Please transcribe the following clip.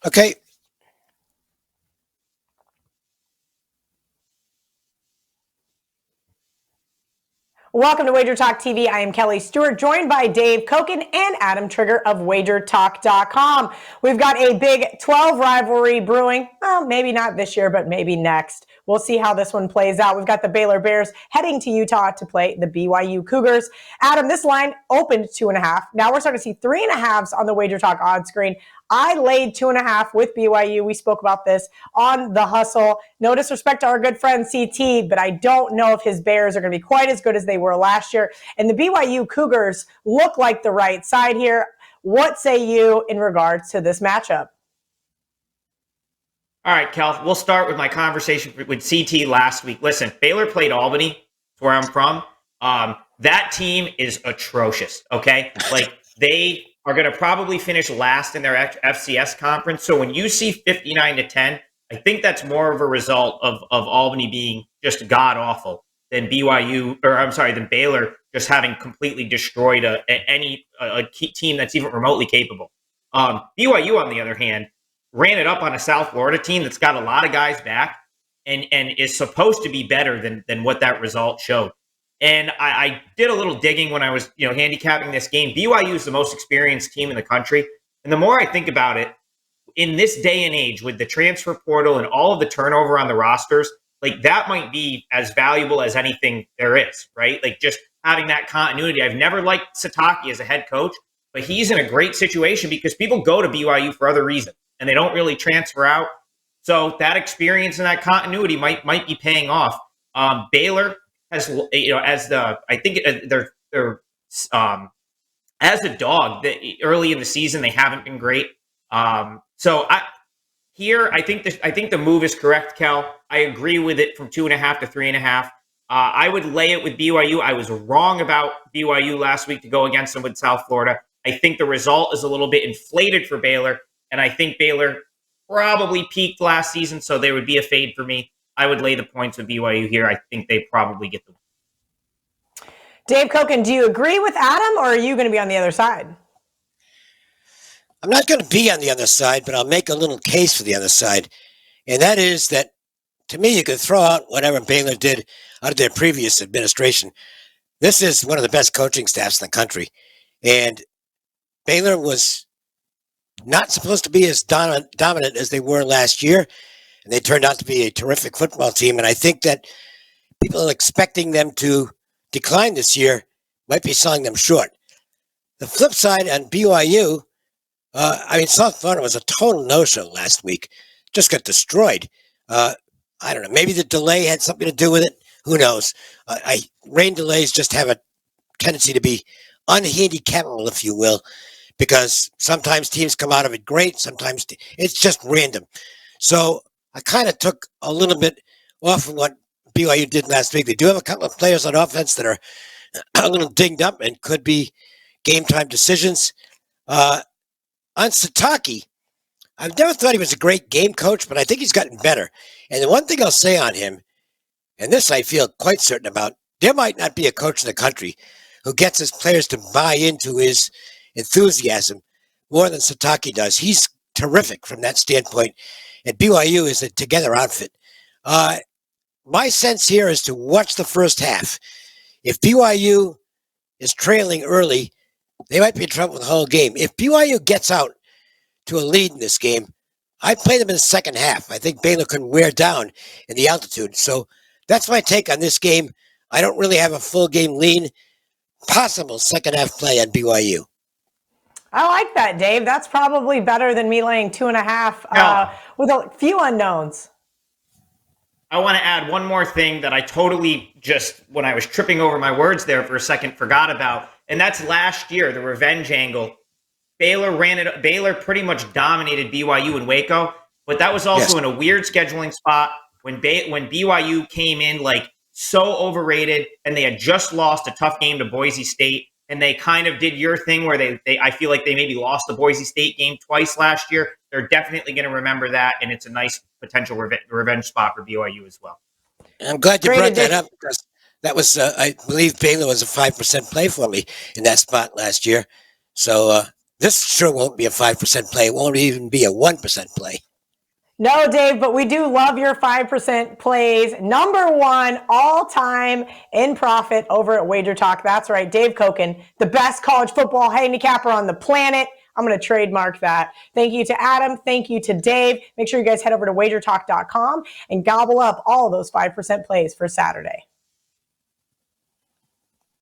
Okay. Welcome to WagerTalk TV. I am Kelly Stewart, joined by Dave Koken and Adam Trigger of WagerTalk.com. We've got a Big 12 rivalry brewing. Well, maybe not this year, but maybe next. We'll see how this one plays out. We've got the Baylor Bears heading to Utah to play the BYU Cougars. Adam, this line opened 2.5. Now we're starting to see 3.5s on the WagerTalk odds screen. I laid 2.5 with BYU. We spoke about this on The Hustle. No disrespect to our good friend CT, but I don't know if his Bears are going to be quite as good as they were last year. And the BYU Cougars look like the right side here. What say you in regards to this matchup? All right, Kel, we'll start with my conversation with CT last week. Listen, Baylor played Albany, where I'm from. That team is atrocious, okay? Like, they are going to probably finish last in their FCS conference. So when you see 59-10, I think that's more of a result of Albany being just god-awful than than Baylor just having completely destroyed a team that's even remotely capable. BYU, on the other hand, ran it up on a South Florida team that's got a lot of guys back and is supposed to be better than what that result showed. And I did a little digging when I was, handicapping this game. BYU is the most experienced team in the country. And the more I think about it, in this day and age with the transfer portal and all of the turnover on the rosters, like that might be as valuable as anything there is, right? Like just having that continuity. I've never liked Satake as a head coach, but he's in a great situation because people go to BYU for other reasons and they don't really transfer out. So that experience and that continuity might be paying off. Baylor has, as a dog, early in the season they haven't been great. I think the move is correct, Kel. I agree with it from 2.5 to 3.5. I would lay it with BYU. I was wrong about BYU last week to go against them with South Florida. I think the result is a little bit inflated for Baylor, and I think Baylor probably peaked last season, so they would be a fade for me. I would lay the points with BYU here. I think they probably get the win. Dave Koken, do you agree with Adam, or are you going to be on the other side? I'm not going to be on the other side, but I'll make a little case for the other side. And that is that, to me, you could throw out whatever Baylor did out of their previous administration. This is one of the best coaching staffs in the country. And Baylor was not supposed to be as dominant as they were last year. And they turned out to be a terrific football team. And I think that people expecting them to decline this year might be selling them short. The flip side on BYU, South Florida was a total no-show last week. Just got destroyed. I don't know. Maybe the delay had something to do with it. Who knows? Rain delays just have a tendency to be unhandicappable, if you will, because sometimes teams come out of it great. Sometimes it's just random. So I kind of took a little bit off of what BYU did last week. They do have a couple of players on offense that are a little dinged up and could be game-time decisions. On Satake, I've never thought he was a great game coach, but I think he's gotten better. And the one thing I'll say on him, and this I feel quite certain about, there might not be a coach in the country who gets his players to buy into his enthusiasm more than Satake does. He's terrific from that standpoint. And BYU is a together outfit. My sense here is to watch the first half. If BYU is trailing early, they might be in trouble with the whole game. If BYU gets out to a lead in this game, I play them in the second half. I think Baylor can wear down in the altitude. So that's my take on this game. I don't really have a full game lean. Possible second half play on BYU. I like that, Dave. That's probably better than me laying 2.5 with a few unknowns. I want to add one more thing that I totally just, when I was tripping over my words there for a second, forgot about. And that's last year, the revenge angle. Baylor pretty much dominated BYU in Waco, but that was also in a weird scheduling spot when BYU came in like so overrated and they had just lost a tough game to Boise State. And they kind of did your thing where I feel like they maybe lost the Boise State game twice last year. They're definitely going to remember that, and it's a nice potential revenge spot for BYU as well. I'm glad you brought that up because that was, I believe Baylor was a 5% play for me in that spot last year. So This sure won't be a 5% play. It won't even be a 1% play. No, Dave, but we do love your 5% plays. Number one all-time in profit over at Wager Talk. That's right, Dave Koken, the best college football handicapper on the planet. I'm going to trademark that. Thank you to Adam. Thank you to Dave. Make sure you guys head over to WagerTalk.com and gobble up all those 5% plays for Saturday.